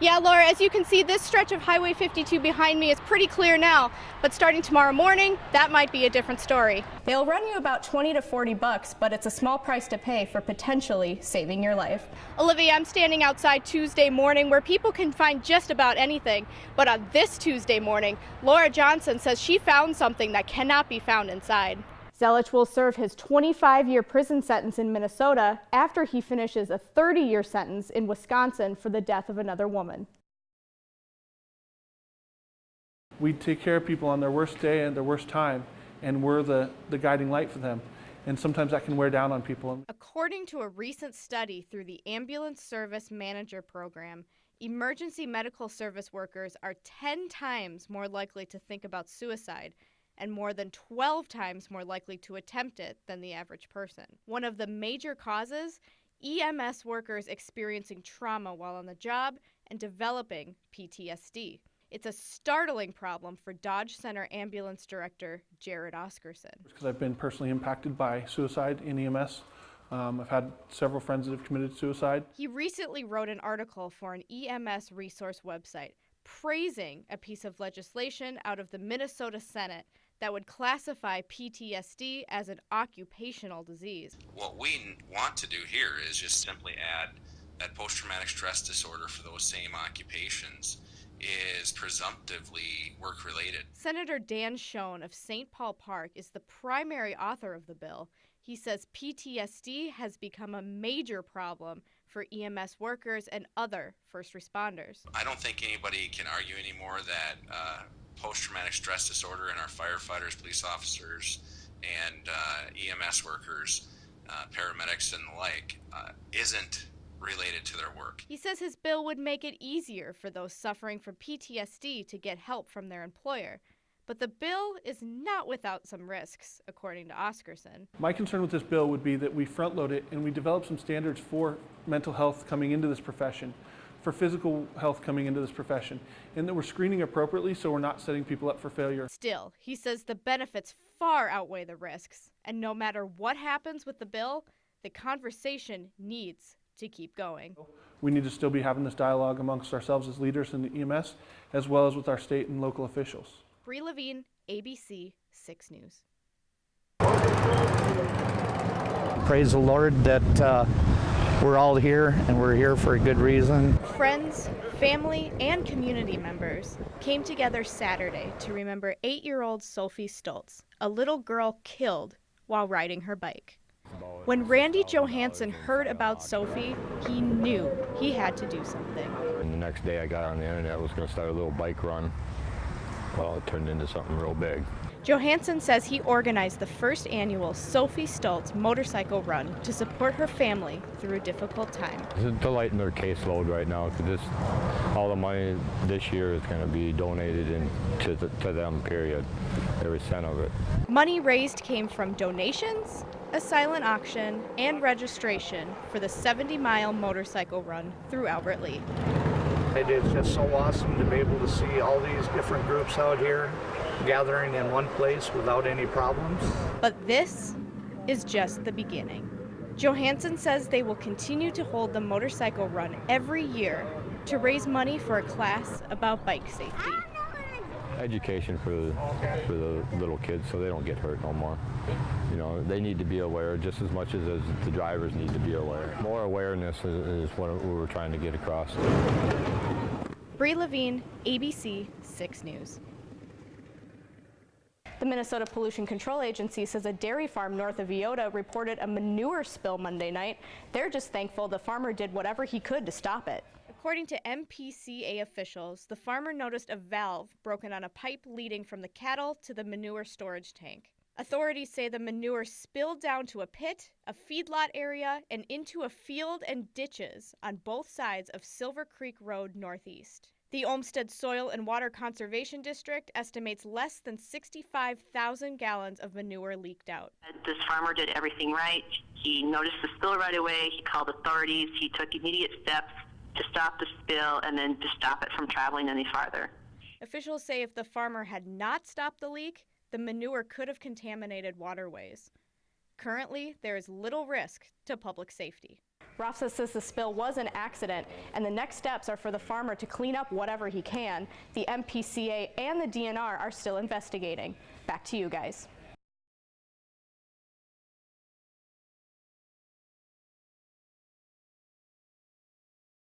Yeah, Laura, as you can see, this stretch of Highway 52 behind me is pretty clear now, but starting tomorrow morning, that might be a different story. They'll run you about 20 to 40 bucks, but it's a small price to pay for potentially saving your life. Olivia, I'm standing outside Tuesday morning where people can find just about anything, but on this Tuesday morning, Laura Johnson says she found something that cannot be found inside. Zelich will serve his 25-year prison sentence in Minnesota after he finishes a 30-year sentence in Wisconsin for the death of another woman. We take care of people on their worst day and their worst time, and we're the guiding light for them. And sometimes that can wear down on people. According to a recent study through the Ambulance Service Manager Program, emergency medical service workers are 10 times more likely to think about suicide and more than 12 times more likely to attempt it than the average person. One of the major causes, EMS workers experiencing trauma while on the job and developing PTSD. It's a startling problem for Dodge Center Ambulance Director Jared Oscarson. Because I've been personally impacted by suicide in EMS. I've had several friends that have committed suicide. He recently wrote an article for an EMS resource website praising a piece of legislation out of the Minnesota Senate that would classify PTSD as an occupational disease. What we want to do here is just simply add that post-traumatic stress disorder for those same occupations is presumptively work-related. Senator Dan Schoen of St. Paul Park is the primary author of the bill. He says PTSD has become a major problem for EMS workers and other first responders. I don't think anybody can argue anymore that post-traumatic stress disorder in our firefighters, police officers, and EMS workers, paramedics and the like, isn't related to their work. He says his bill would make it easier for those suffering from PTSD to get help from their employer. But the bill is not without some risks, according to Oscarson. My concern with this bill would be that we front load it and we develop some standards for mental health coming into this profession, for physical health coming into this profession, and that we're screening appropriately so we're not setting people up for failure. Still, he says the benefits far outweigh the risks, and no matter what happens with the bill, the conversation needs to keep going. We need to still be having this dialogue amongst ourselves as leaders in the EMS, as well as with our state and local officials. Bree Levine, ABC 6 News. Praise the Lord that we're all here, and we're here for a good reason. Friends, family, and community members came together Saturday to remember 8-year-old Sophie Stoltz, a little girl killed while riding her bike. When Randy Johansson heard about Sophie, he knew he had to do something. And the next day I got on the internet, I was going to start a little bike run. Well, it turned into something real big. Johansson says he organized the first annual Sophie Stoltz motorcycle run to support her family through a difficult time. To lighten their caseload right now, because all the money this year is going to be donated to them, period, every cent of it. Money raised came from donations, a silent auction, and registration for the 70-mile motorcycle run through Albert Lea. It is just so awesome to be able to see all these different groups out here gathering in one place without any problems. But this is just the beginning. Johansson says they will continue to hold the motorcycle run every year to raise money for a class about bike safety. Education for the little kids so they don't get hurt no more. You know, they need to be aware just as much as the drivers need to be aware. More awareness is what we're trying to get across. Bree Levine, ABC 6 News. The Minnesota Pollution Control Agency says a dairy farm north of Iota reported a manure spill Monday night. They're just thankful the farmer did whatever he could to stop it. According to MPCA officials, the farmer noticed a valve broken on a pipe leading from the cattle to the manure storage tank. Authorities say the manure spilled down to a pit, a feedlot area, and into a field and ditches on both sides of Silver Creek Road Northeast. The Olmsted Soil and Water Conservation District estimates less than 65,000 gallons of manure leaked out. This farmer did everything right. He noticed the spill right away. He called authorities. He took immediate steps to stop the spill and then to stop it from traveling any farther. Officials say if the farmer had not stopped the leak, the manure could have contaminated waterways. Currently, there is little risk to public safety. Rossa says the spill was an accident, and the next steps are for the farmer to clean up whatever he can. The MPCA and the DNR are still investigating. Back to you guys.